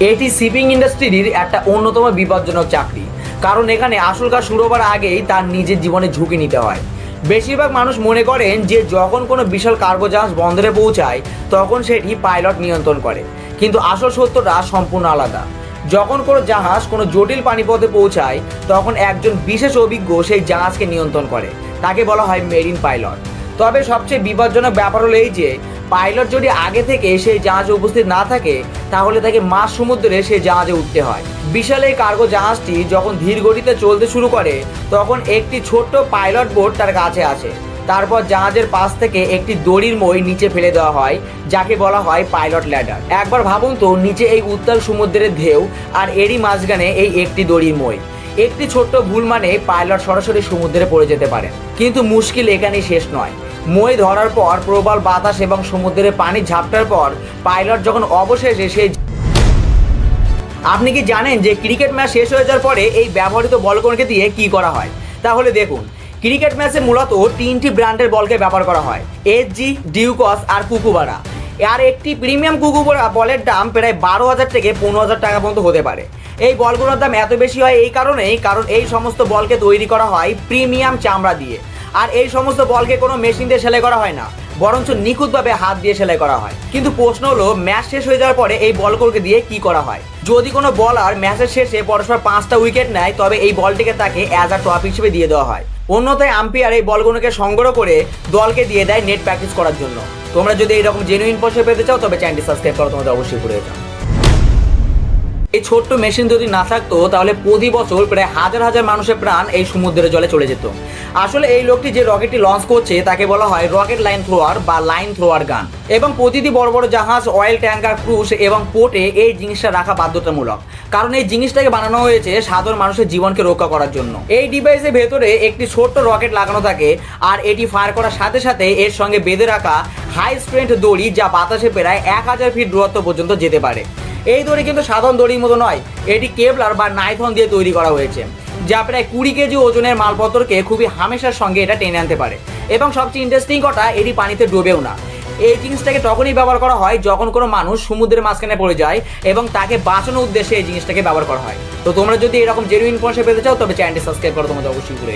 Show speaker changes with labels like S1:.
S1: এটি শিপিং ইন্ডাস্ট্রির একটা অন্যতম বিপজ্জনক চাকরি, কারণ এখানে আসল কাজ শুরু হবার আগেই তার নিজের জীবনে ঝুঁকি নিতে হয়। বেশিরভাগ মানুষ মনে করেন যে যখন কোনো বিশাল কার্গো জাহাজ বন্দরে পৌঁছায় তখন সেটি পাইলট নিয়ন্ত্রণ করে, কিন্তু আসল সত্যটা সম্পূর্ণ আলাদা। যখন কোনো জাহাজ কোনো জটিল পানিপথে পৌঁছায় তখন একজন বিশেষ অভিজ্ঞ সেই জাহাজকে নিয়ন্ত্রণ করে, তাকে বলা হয় মেরিন পাইলট। তবে সবচেয়ে বিপজ্জনক ব্যাপার হলো এই যে পাইলট যদি আগে থেকে সেই জাহাজে উপস্থিত না থাকে তাহলে তাকে মাঝ সমুদ্রে সেই জাহাজে উঠতে হয়। বিশাল এই কার্গো জাহাজটি যখন ধীর গতিতে চলতে শুরু করে তখন একটি ছোট্ট পাইলট বোট তার কাছে আসে। তারপর জাহাজের পাশ থেকে একটি দড়ির মই নিচে ফেলে দেওয়া হয়, যাকে বলা হয় পাইলট ল্যাডার। একবার ভাবুন তো, নিচে এই উত্তাল সমুদ্রের ঢেউ আর এরই মাঝখানে এই একটি দড়ির মই। একটি ছোট্ট ভুল মানে পাইলট সরাসরি সমুদ্রে পড়ে যেতে পারে। কিন্তু মুশকিল এখানেই শেষ নয়। মই ধরার পর প্রবল বাতাস এবং সমুদ্রের পানি ঝাপটার পর পাইলট যখন অবশেষে সেই আপনি কি জানেন যে ক্রিকেট ম্যাচ শেষ হয়ে যাওয়ার পরে এই ব্যবহৃত বলগুলোকে দিয়ে কি করা হয়? তাহলে দেখুন, ক্রিকেট ম্যাচে মূলত তিনটি ব্র্যান্ডের বলকে ব্যবহার করা হয়, এসজি, ডিউকস আর কুকুবারা। আর একটি প্রিমিয়াম কুকুবারা বলের দাম প্রায় 12,000 থেকে 15,000 টাকা পর্যন্ত হতে পারে। এই বলগুলোর দাম এত বেশি হয় এই কারণেই, কারণ এই সমস্ত বলকে তৈরি করা হয় প্রিমিয়াম চামড়া দিয়ে। আর এই সমস্ত বলকে কোনো মেশিন দিয়ে সেলাই করা হয় না, বরঞ্চ নিখুঁতভাবে হাত দিয়ে সেলাই করা হয়। কিন্তু প্রশ্ন হলো, ম্যাচ শেষ হয়ে যাওয়ার পরে এই বলগুলোকে দিয়ে কি করা হয়? যদি কোনো বলার ম্যাচের শেষে পরস্পর 5টা উইকেট নেয় তবে এই বলটিকে তাকে অ্যাজ আ টপ হিসেবে দিয়ে দেওয়া হয়। অন্যথায় আম্পায়ার এই বলগুলোকে সংগ্রহ করে দলকে দিয়ে দেয় নেট প্র্যাকটিস করার জন্য। তোমরা যদি এইরকম জেনুইন পয়সা পেতে চাও তবে চ্যানেলটি সাবস্ক্রাইব করো, তোমাদের অবশ্যই করে দাও। এই ছোট্ট মেশিন যদি না থাকতো তাহলে প্রতি বছর প্রায় হাজার হাজার মানুষের প্রাণ এই সমুদ্রের জলে চলে যেত। আসলে এই লোকটি যে রকেটটি লঞ্চ করছে তাকে বলা হয় রকেট লাইন থ্রোয়ার বা লাইন থ্রোয়ার গান। এবং প্রতিটি বড় বড় জাহাজ, অয়েল ট্যাঙ্কার, ক্রুজ এবং পোর্টে এই জিনিসটা রাখা বাধ্যতামূলক, কারণ এই জিনিসটাকে বানানো হয়েছে সাধারণ মানুষের জীবনকে রক্ষা করার জন্য। এই ডিভাইসের ভেতরে একটি ছোট্ট রকেট লাগানো থাকে, আর এটি ফায়ার করার সাথে সাথে এর সঙ্গে বেঁধে রাখা হাই স্ট্রেংথ দড়ি, যা বাতাসে প্রায় 1000 ফিট দূরত্ব পর্যন্ত যেতে পারে। এই দড়ি কিন্তু সাধারণ দড়ির মতো নয়, এটি কেবলার বা নাইথন দিয়ে তৈরি করা হয়েছে, যা প্রায় 20 কেজি ওজনের মালপত্রকে খুবই হামেশার সঙ্গে এটা টেনে আনতে পারে। এবং সবচেয়ে ইন্টারেস্টিং কথা, এটি পানিতে ডুবেও না। এই জিনিসটাকে তখনই ব্যবহার করা হয় যখন কোনো মানুষ সমুদ্রের মাঝখানে পড়ে যায় এবং তাকে বাঁচানোর উদ্দেশ্যে এই জিনিসটাকে ব্যবহার করা হয়। তো তোমরা যদি এরকম জেনুইন ইনফরমেশন পেতে চাও তবে চ্যানেলটি সাবস্ক্রাইব করো, তোমাদের অবশ্যই করে